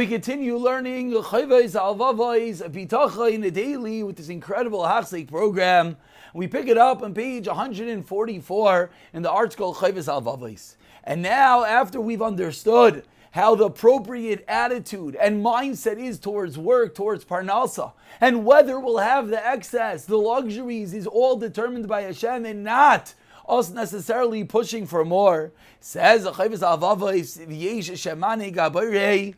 We continue learning Chovos Halevavos Bitachon daily with this incredible Hachzik program. We pick it up on page 144 in the article Chovos Halevavos. And now, after we've understood how the appropriate attitude and mindset is towards work, towards parnasa, and whether we'll have the excess, the luxuries, is all determined by Hashem and not us necessarily pushing for more. Says Chovos Halevavos V'yesh Shemane Gabarei.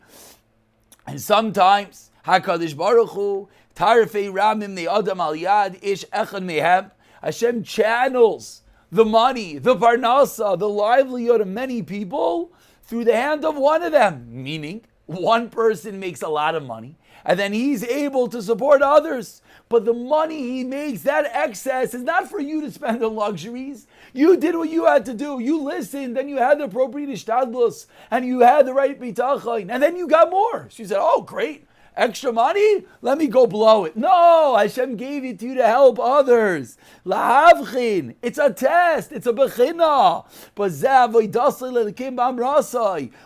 And sometimes HaKadosh Baruch Hu Tarfei Ramim Ne'adam Al Yad Ish Echad Mehem. Hashem channels the money, the parnasa, the livelihood of many people through the hand of one of them. Meaning, one person makes a lot of money, and then he's able to support others. But the money he makes, that excess, is not for you to spend on luxuries. You did what you had to do. You listened, then you had the appropriate ishtadlus, and you had the right bitachon, and then you got more. She said, oh, great. Extra money? Let me go blow it. No, Hashem gave it to you to help others. Lahavchin. It's a test. It's a bechina.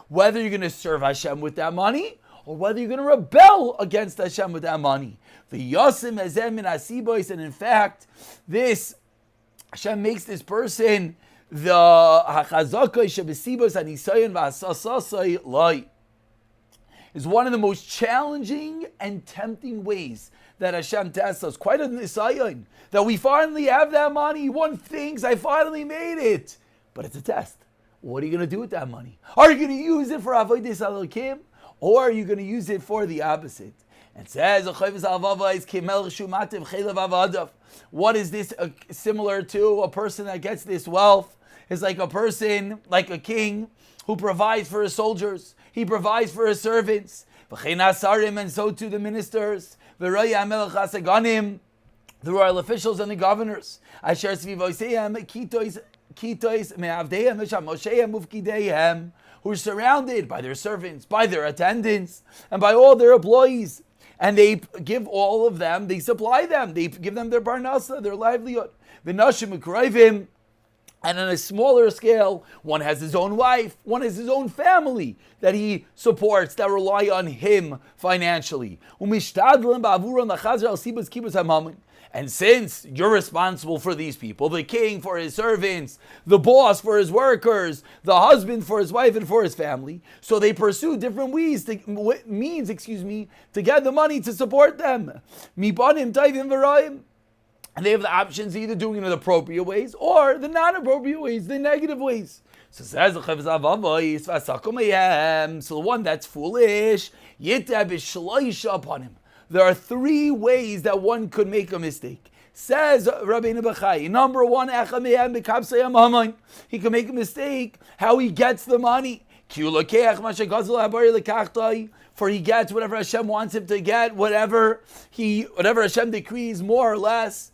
Whether you're going to serve Hashem with that money, or whether you're going to rebel against Hashem with that money. The Yosim Ezem in Asibois, and in fact, this Hashem makes this person the Hachazakoi Shebesibos Anisayon V'Asasasai Lai. Is one of the most challenging and tempting ways that Hashem tests us. Quite a nisayon that we finally have that money. One thinks, I finally made it. But it's a test. What are you going to do with that money? Are you going to use it for Avodas Elokim? Or are you going to use it for the opposite? And says, what is this similar to? A person that gets this wealth is like a person, like a king, who provides for his soldiers. He provides for his servants. And so too the ministers. The royal officials and the governors. Who are surrounded by their servants, by their attendants, and by all their employees. And they give all of them, they supply them, they give them their parnasa, their livelihood. And on a smaller scale, one has his own wife, one has his own family that he supports, that rely on him financially. And since you're responsible for these people, the king for his servants, the boss for his workers, the husband for his wife and for his family, so they pursue different means to get the money to support them. And they have the options of either doing it in the appropriate ways or the non-appropriate ways, the negative ways. So says the Chovos Halevavos, so the one that's foolish, upon him. There are three ways that one could make a mistake. Says Rabbeinu Bachai, number one, he can make a mistake how he gets the money. For he gets whatever Hashem wants him to get, whatever Hashem decrees, more or less.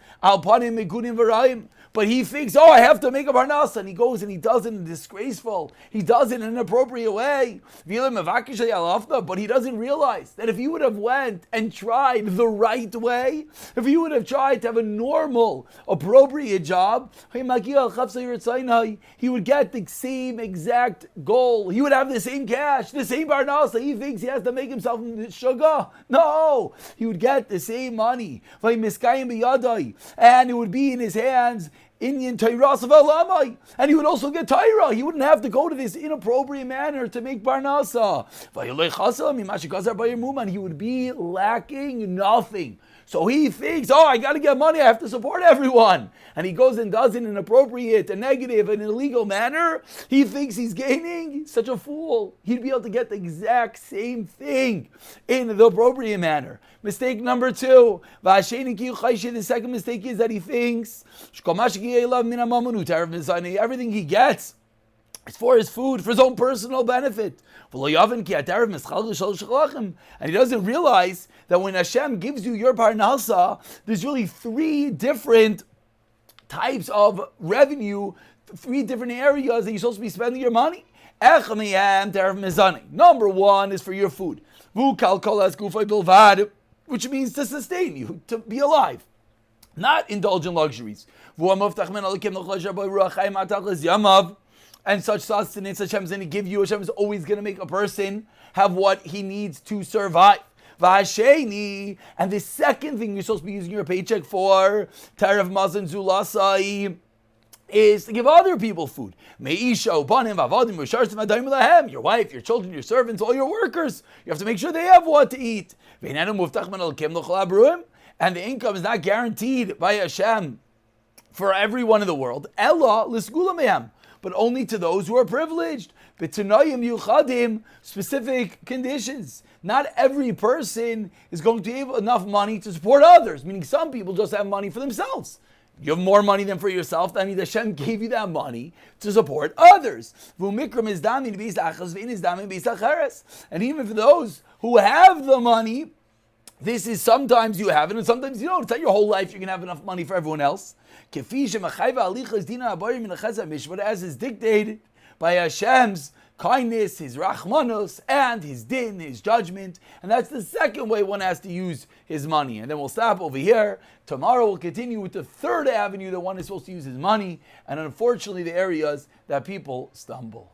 But he thinks, I have to make a parnasa, and he goes and he does it in a disgraceful, he does it in an inappropriate way. But he doesn't realize that if he would have went and tried the right way, if he would have tried to have a normal, appropriate job, he would get the same exact goal. He would have the same cash, the same parnasa. He thinks he has to make himself sugar. No, he would get the same money. And it would be in his hands. Indian Torah, and he would also get Torah. He wouldn't have to go to this inappropriate manner to make parnasa. He would be lacking nothing. So he thinks, I got to get money, I have to support everyone. And he goes and does it in an inappropriate, a negative, an illegal manner. He thinks he's gaining. He's such a fool. He'd be able to get the exact same thing in the appropriate manner. Mistake number two. The second mistake is that he thinks everything he gets is for his food, for his own personal benefit. And he doesn't realize that when Hashem gives you your parnasa, there's really three different types of revenue, three different areas that you're supposed to be spending your money. Number one is for your food, which means to sustain you, to be alive, not indulge in luxuries. and such sustenance Hashem is going to give you. Hashem is always going to make a person have what he needs to survive. V'hasheni, and the second thing you're supposed to be using your paycheck for, Tarav Mazon Zulasai, is to give other people food. Your wife, your children, your servants, all your workers. You have to make sure they have what to eat. And the income is not guaranteed by Hashem for everyone in the world. Ella l'sgula mehem, but only to those who are privileged. B'tanayim yuchadim, specific conditions. Not every person is going to have enough money to support others, meaning some people just have money for themselves. You have more money than for yourself. That means Hashem gave you that money to support others. And even for those who have the money, this is sometimes you have it and sometimes you don't. It's not your whole life you're going to have enough money for everyone else. But as is dictated by Hashem's kindness, his rachmanos, and his din, his judgment. And that's the second way one has to use his money. And then we'll stop over here. Tomorrow we'll continue with the third avenue that one is supposed to use his money, and unfortunately the areas that people stumble.